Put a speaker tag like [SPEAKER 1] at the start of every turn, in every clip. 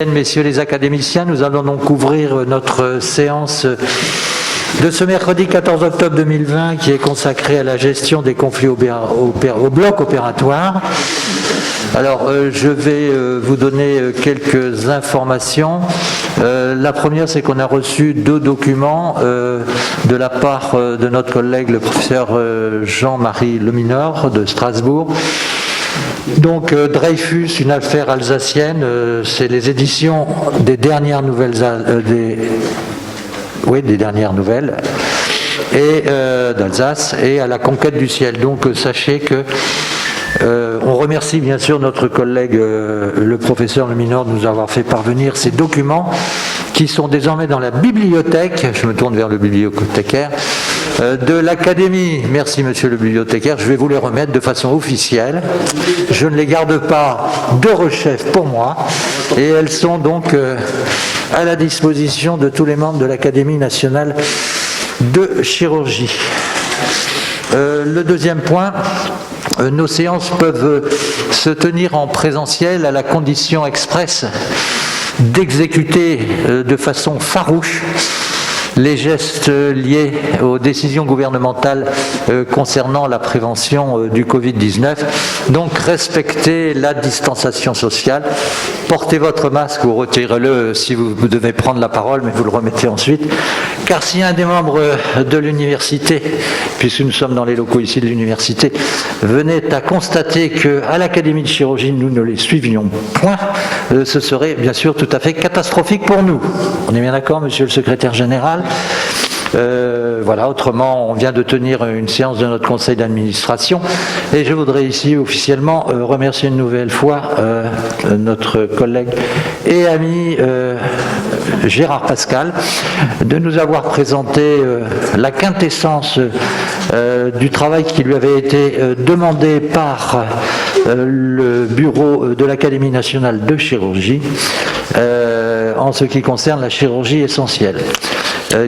[SPEAKER 1] Messieurs les académiciens, nous allons donc ouvrir notre séance de ce mercredi 14 octobre 2020 qui est consacrée à la gestion des conflits au bloc opératoire. Alors, je vais vous donner quelques informations. La première, c'est qu'on a reçu 2 documents de la part de notre collègue, le professeur Jean-Marie Leminor de Strasbourg. Donc Dreyfus, une affaire alsacienne, c'est les éditions des dernières nouvelles, des dernières nouvelles et d'Alsace et à la conquête du ciel. Donc sachez que on remercie bien sûr notre collègue le professeur Leminor de nous avoir fait parvenir ces documents qui sont désormais dans la bibliothèque, je me tourne vers le bibliothécaire, de l'Académie. Merci monsieur le bibliothécaire, je vais vous les remettre de façon officielle. Je ne les garde pas de rechef pour moi et elles sont donc à la disposition de tous les membres de l'Académie nationale de chirurgie. Le deuxième point, nos séances peuvent se tenir en présentiel à la condition expresse d'exécuter de façon farouche les gestes liés aux décisions gouvernementales concernant la prévention du Covid-19. Donc respectez la distanciation sociale, portez votre masque ou retirez-le si vous devez prendre la parole, mais vous le remettez ensuite. Car si un des membres de l'université, puisque nous sommes dans les locaux ici de l'université, venait à constater qu'à l'Académie de chirurgie, nous ne les suivions point, ce serait bien sûr tout à fait catastrophique pour nous. On est bien d'accord, monsieur le secrétaire général ? Voilà, autrement, on vient de tenir une séance de notre conseil d'administration et je voudrais ici officiellement remercier une nouvelle fois notre collègue et ami Gérard Pascal de nous avoir présenté la quintessence du travail qui lui avait été demandé par le bureau de l'Académie nationale de chirurgie en ce qui concerne la chirurgie essentielle,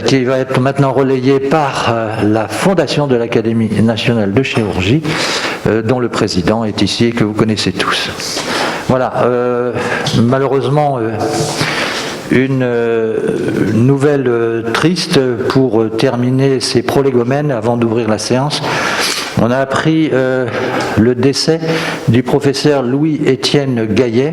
[SPEAKER 1] qui va être maintenant relayé par la fondation de l'Académie nationale de chirurgie, dont le président est ici et que vous connaissez tous. Voilà, malheureusement, une nouvelle triste pour terminer ces prolégomènes avant d'ouvrir la séance. On a appris le décès du professeur Louis-Étienne Gaillet,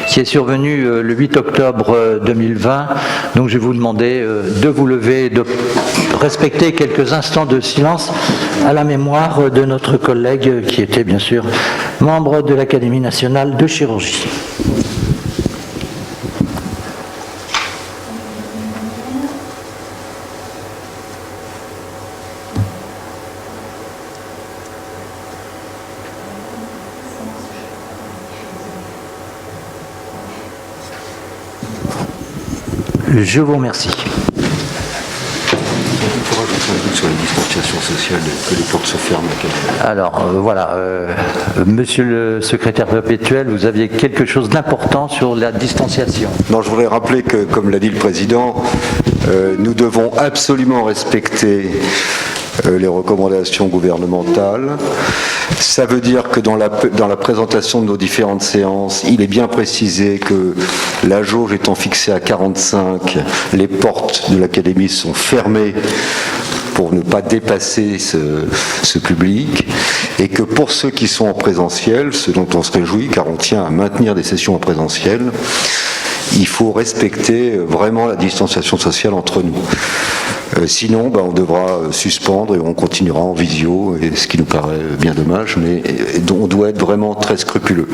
[SPEAKER 1] qui est survenu le 8 octobre 2020. Donc je vais vous demander de vous lever et de respecter quelques instants de silence à la mémoire de notre collègue qui était bien sûr membre de l'Académie nationale de chirurgie. Je vous remercie.
[SPEAKER 2] Il faudra ajouter un doute sur les distanciations sociales, que les portes se ferment.
[SPEAKER 1] Alors voilà, monsieur le secrétaire perpétuel, vous aviez quelque chose d'important sur la distanciation.
[SPEAKER 2] Non, je voudrais rappeler que, comme l'a dit le président, nous devons absolument respecter les recommandations gouvernementales. Ça veut dire que dans la présentation de nos différentes séances, il est bien précisé que la jauge étant fixée à 45, les portes de l'Académie sont fermées pour ne pas dépasser ce public, et que pour ceux qui sont en présentiel, ce dont on se réjouit, car on tient à maintenir des sessions en présentiel, il faut respecter vraiment la distanciation sociale entre nous. Sinon, on devra suspendre et on continuera en visio, et ce qui nous paraît bien dommage, mais on doit être vraiment très scrupuleux.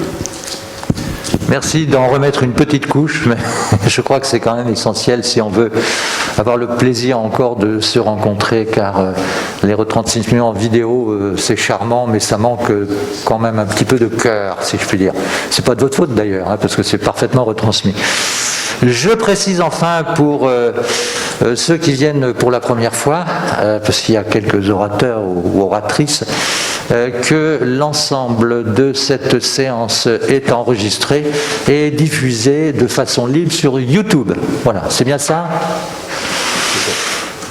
[SPEAKER 1] Merci d'en remettre une petite couche, mais je crois que c'est quand même essentiel si on veut avoir le plaisir encore de se rencontrer, car les retransmissions en vidéo, c'est charmant, mais ça manque quand même un petit peu de cœur, si je puis dire. C'est pas de votre faute d'ailleurs, parce que c'est parfaitement retransmis. Je précise enfin pour ceux qui viennent pour la première fois, parce qu'il y a quelques orateurs ou oratrices, que l'ensemble de cette séance est enregistré et diffusé de façon libre sur YouTube. Voilà, c'est bien ça ?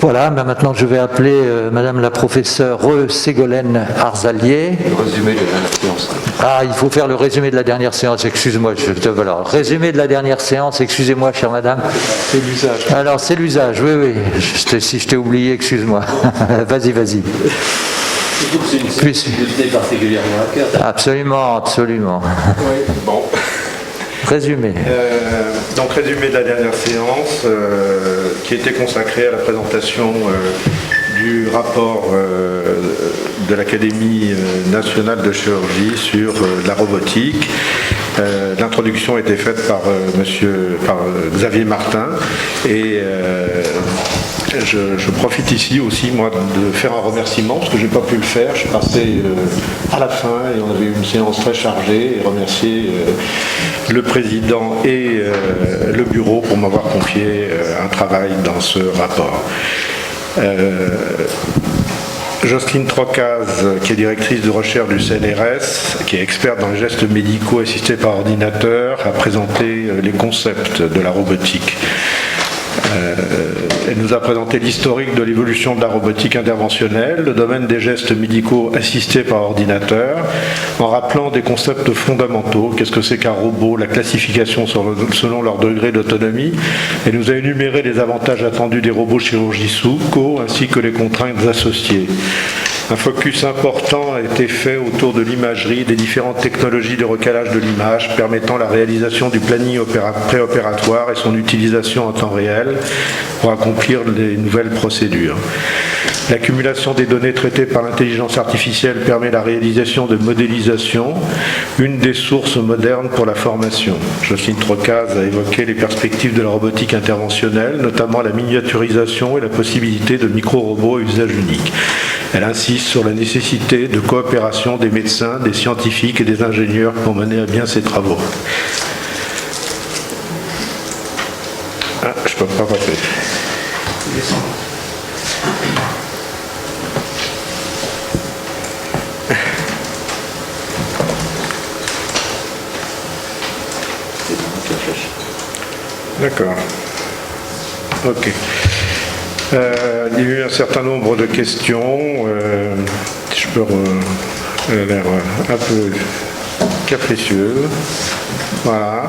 [SPEAKER 1] Voilà, mais maintenant je vais appeler Madame la professeure Ségolène Arzalier.
[SPEAKER 2] Le résumé de la dernière séance.
[SPEAKER 1] Ah, il faut faire le résumé de la dernière séance, excuse-moi. Voilà. Résumé de la dernière séance, excusez-moi, chère madame.
[SPEAKER 2] C'est l'usage.
[SPEAKER 1] Alors, c'est l'usage, oui. Si je t'ai oublié, excuse-moi. Vas-y.
[SPEAKER 3] C'est une sensibilité particulièrement à cœur.
[SPEAKER 1] Absolument.
[SPEAKER 4] Oui, bon.
[SPEAKER 1] Résumé.
[SPEAKER 4] Donc résumé de la dernière séance qui était consacrée à la présentation du rapport de l'Académie nationale de chirurgie sur la robotique. L'introduction a été faite par Xavier Martin et je profite ici aussi, moi, de faire un remerciement, parce que je n'ai pas pu le faire. Je suis passé à la fin et on avait une séance très chargée, et remercier le président et le bureau pour m'avoir confié un travail dans ce rapport. Jocelyne Trocaz, qui est directrice de recherche du CNRS, qui est experte dans les gestes médicaux assistés par ordinateur, a présenté les concepts de la robotique. Elle nous a présenté l'historique de l'évolution de la robotique interventionnelle, le domaine des gestes médicaux assistés par ordinateur, en rappelant des concepts fondamentaux. Qu'est-ce que c'est qu'un robot, la classification selon leur degré d'autonomie. Elle nous a énuméré les avantages attendus des robots chirurgicaux ainsi que les contraintes associées. Un focus important a été fait autour de l'imagerie, des différentes technologies de recalage de l'image permettant la réalisation du planning préopératoire et son utilisation en temps réel pour accomplir les nouvelles procédures. L'accumulation des données traitées par l'intelligence artificielle permet la réalisation de modélisation, une des sources modernes pour la formation. Jocelyne Trocaz a évoqué les perspectives de la robotique interventionnelle, notamment la miniaturisation et la possibilité de micro-robots à usage unique. Elle insiste sur la nécessité de coopération des médecins, des scientifiques et des ingénieurs pour mener à bien ces travaux. Ah, je ne peux pas passer. D'accord. Ok. Il y a eu un certain nombre de questions. Je peux l'air un peu capricieux. Voilà.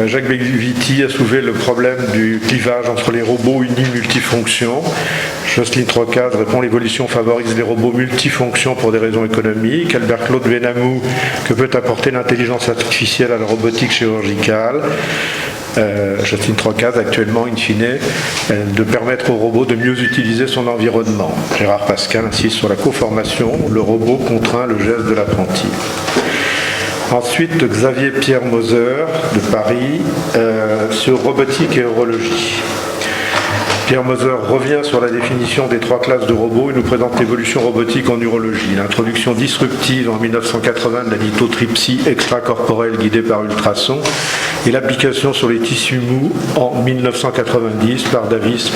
[SPEAKER 4] Jacques Viti a soulevé le problème du clivage entre les robots unis multifonctions. Jocelyne Trocaz répond l'évolution favorise les robots multifonctions pour des raisons économiques. Albert-Claude Benamou, que peut apporter l'intelligence artificielle à la robotique chirurgicale. Jocelyne Trocaz, actuellement, in fine, de permettre au robot de mieux utiliser son environnement. Gérard Pascal insiste sur la coformation, le robot contraint le geste de l'apprenti. Ensuite, Xavier Pierre Moser de Paris sur robotique et urologie. Pierre Moser revient sur la définition des 3 classes de robots et nous présente l'évolution robotique en urologie. L'introduction disruptive en 1980 de la lithotripsie extracorporelle guidée par ultrasons et l'application sur les tissus mous en 1990 par Davis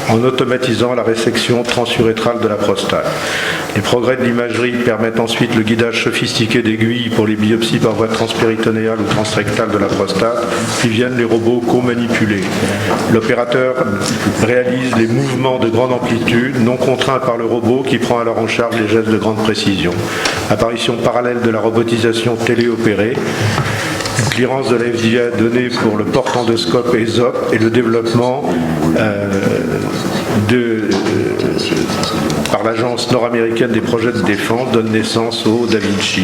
[SPEAKER 4] en automatisant la résection transurétrale de la prostate. Les progrès de l'imagerie permettent ensuite le guidage sophistiqué d'aiguilles pour les biopsies par voie transpéritonéale ou transrectale de la prostate, puis viennent les robots co-manipulés. L'opérateur réalise les mouvements de grande amplitude, non contraints par le robot qui prend alors en charge les gestes de grande précision. Apparition parallèle de la robotisation téléopérée, une clearance de la FDA donnée pour le porte-endoscope ESOP et le développement par l'agence nord-américaine des projets de défense donne naissance au Da Vinci,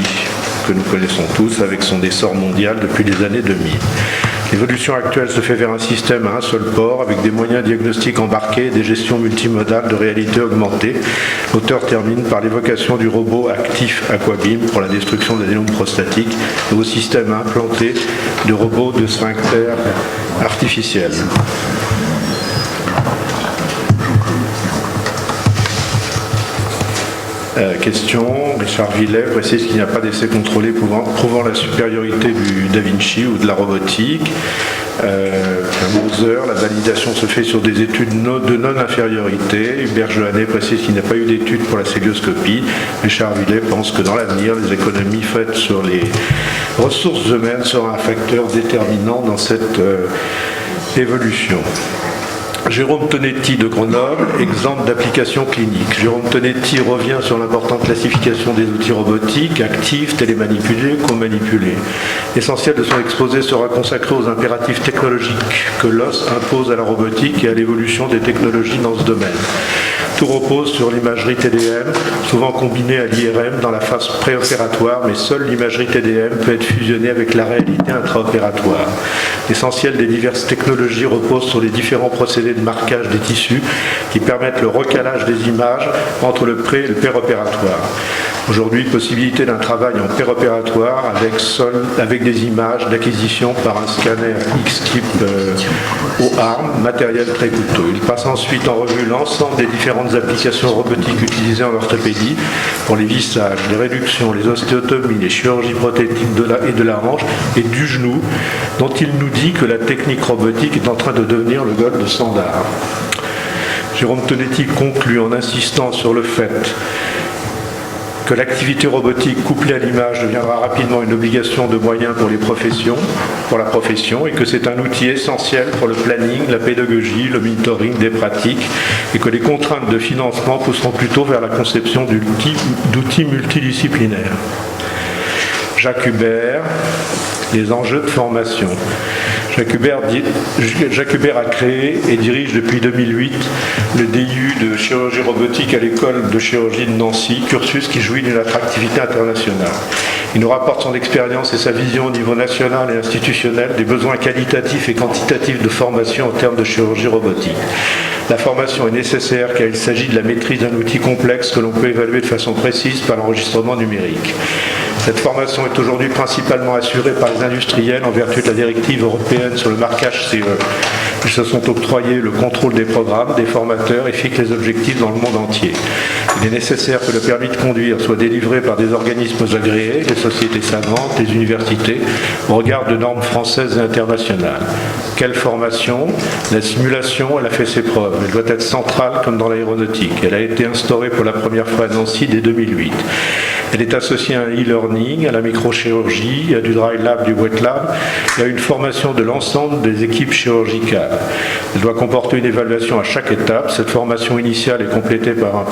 [SPEAKER 4] que nous connaissons tous avec son essor mondial depuis les années 2000. L'évolution actuelle se fait vers un système à un seul port avec des moyens diagnostiques embarqués et des gestions multimodales de réalité augmentée. L'auteur termine par l'évocation du robot actif Aquabim pour la destruction des adénomes prostatiques et au système implanté de robots de sphincter artificiels. Question, Richard Villet précise qu'il n'y a pas d'essai contrôlé prouvant la supériorité du Da Vinci ou de la robotique. Moser, la validation se fait sur des études de non-infériorité. Hubert Johannet précise qu'il n'y a pas eu d'études pour la célioscopie. Richard Villet pense que dans l'avenir, les économies faites sur les ressources humaines seront un facteur déterminant dans cette évolution. Jérôme Tonetti de Grenoble, exemple d'application clinique. Jérôme Tonetti revient sur l'importante classification des outils robotiques, actifs, télémanipulés, co-manipulés. L'essentiel de son exposé sera consacré aux impératifs technologiques que l'os impose à la robotique et à l'évolution des technologies dans ce domaine. Tout repose sur l'imagerie TDM, souvent combinée à l'IRM dans la phase préopératoire, mais seule l'imagerie TDM peut être fusionnée avec la réalité intraopératoire. L'essentiel des diverses technologies repose sur les différents procédés de marquage des tissus qui permettent le recalage des images entre le pré et le péropératoire. Aujourd'hui, possibilité d'un travail en péropératoire avec des images d'acquisition par un scanner X-type au ARM, matériel très coûteux. Il passe ensuite en revue l'ensemble des différentes applications robotiques utilisées en orthopédie pour les vissages, les réductions, les ostéotomies, les chirurgies prothétiques de la hanche et du genou, dont il nous dit que la technique robotique est en train de devenir le gold standard. Jérôme Tonetti conclut en insistant sur le fait que l'activité robotique couplée à l'image deviendra rapidement une obligation de moyens pour la profession, et que c'est un outil essentiel pour le planning, la pédagogie, le monitoring des pratiques, et que les contraintes de financement pousseront plutôt vers la conception d'outils multidisciplinaires. Jacques Hubert, les enjeux de formation. Jacques Hubert a créé et dirige depuis 2008 le DU de chirurgie robotique à l'école de chirurgie de Nancy, cursus qui jouit d'une attractivité internationale. Il nous rapporte son expérience et sa vision au niveau national et institutionnel des besoins qualitatifs et quantitatifs de formation en termes de chirurgie robotique. La formation est nécessaire car il s'agit de la maîtrise d'un outil complexe que l'on peut évaluer de façon précise par l'enregistrement numérique. Cette formation est aujourd'hui principalement assurée par les industriels en vertu de la directive européenne sur le marquage CE. Ils se sont octroyés le contrôle des programmes, des formateurs et fixent les objectifs dans le monde entier. Il est nécessaire que le permis de conduire soit délivré par des organismes agréés, les sociétés savantes, les universités, au regard de normes françaises et internationales. Quelle formation? La simulation, elle a fait ses preuves. Elle doit être centrale comme dans l'aéronautique. Elle a été instaurée pour la première fois à Nancy dès 2008. Elle est associée à un e-learning, à la microchirurgie, à du dry lab, du wet lab, et à une formation de l'ensemble des équipes chirurgicales. Elle doit comporter une évaluation à chaque étape. Cette formation initiale est complétée par un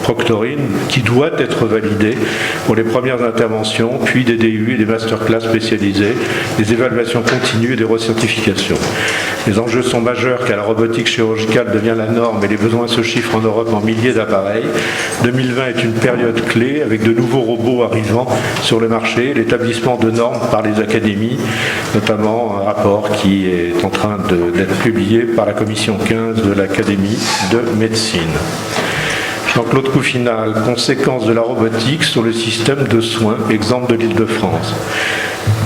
[SPEAKER 4] proctoring qui doit être validé pour les premières interventions, puis des DU et des masterclass spécialisés, des évaluations continues et des recertifications. Les enjeux sont majeurs car la robotique chirurgicale devient la norme et les besoins se chiffrent en Europe en milliers d'appareils. 2020 est une période clé avec de nouveaux robots arrivant sur le marché, l'établissement de normes par les académies, notamment un rapport qui est en train d'être publié par la commission 15 de l'Académie de médecine. Jean-Claude Couffinal, conséquences de la robotique sur le système de soins, exemple de l'Île-de-France.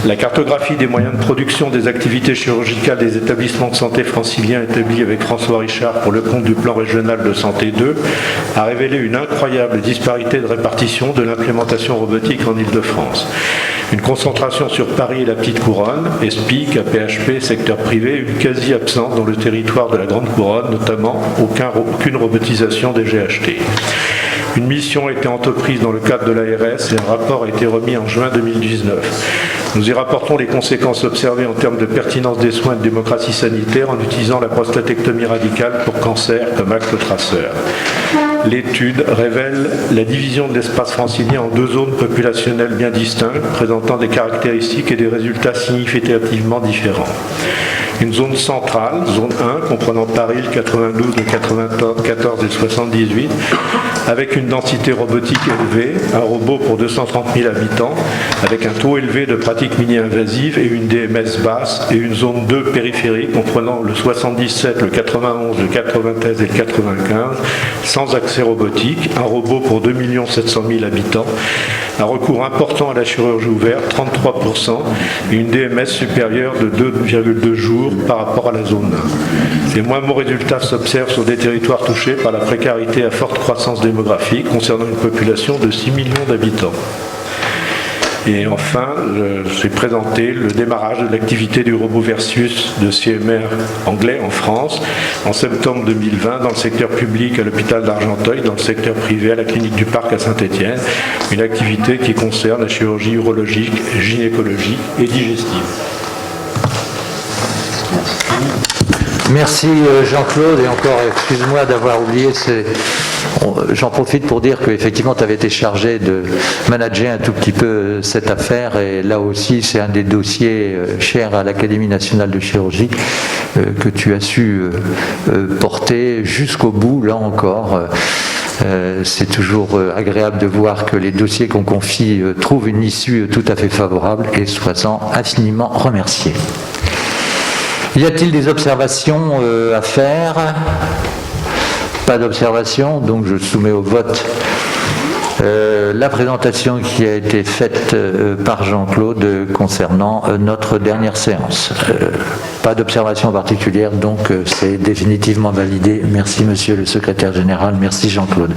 [SPEAKER 4] La cartographie des moyens de production des activités chirurgicales des établissements de santé franciliens établis avec François Richard pour le compte du plan régional de santé 2 a révélé une incroyable disparité de répartition de l'implémentation robotique en Île-de-France. Une concentration sur Paris et la Petite Couronne, ESPIC, APHP, secteur privé, une quasi-absence dans le territoire de la Grande Couronne, notamment aucune robotisation des GHT. Une mission a été entreprise dans le cadre de l'ARS et un rapport a été remis en juin 2019. Nous y rapportons les conséquences observées en termes de pertinence des soins et de démocratie sanitaire en utilisant la prostatectomie radicale pour cancer comme acte traceur. L'étude révèle la division de l'espace francilien en deux zones populationnelles bien distinctes, présentant des caractéristiques et des résultats significativement différents. Une zone centrale, zone 1, comprenant Paris, le 92, le 94 et le 78, avec une densité robotique élevée, un robot pour 230 000 habitants, avec un taux élevé de pratiques mini-invasives et une DMS basse, et une zone 2 périphérique, comprenant le 77, le 91, le 93 et le 95, sans accès robotique, un robot pour 2 700 000 habitants, un recours important à la chirurgie ouverte, 33%, et une DMS supérieure de 2,2 jours par rapport à la zone 1. Ces moins bons résultats s'observent sur des territoires touchés par la précarité à forte croissance démographique, concernant une population de 6 millions d'habitants. Et enfin, j'ai présenté le démarrage de l'activité du robot Versus de CMR anglais en France en septembre 2020 dans le secteur public à l'hôpital d'Argenteuil, dans le secteur privé à la clinique du Parc à Saint-Étienne, une activité qui concerne la chirurgie urologique, gynécologique et digestive.
[SPEAKER 1] Merci Jean-Claude, et encore excuse-moi d'avoir oublié, j'en profite pour dire qu'effectivement tu avais été chargé de manager un tout petit peu cette affaire, et là aussi c'est un des dossiers chers à l'Académie nationale de chirurgie que tu as su porter jusqu'au bout, là encore. C'est toujours agréable de voir que les dossiers qu'on confie trouvent une issue tout à fait favorable, et sois-en infiniment remercié. Y a-t-il des observations à faire? Pas d'observation, donc je soumets au vote la présentation qui a été faite par Jean-Claude concernant notre dernière séance. Pas d'observation particulière, donc c'est définitivement validé. Merci Monsieur le Secrétaire Général, merci Jean-Claude.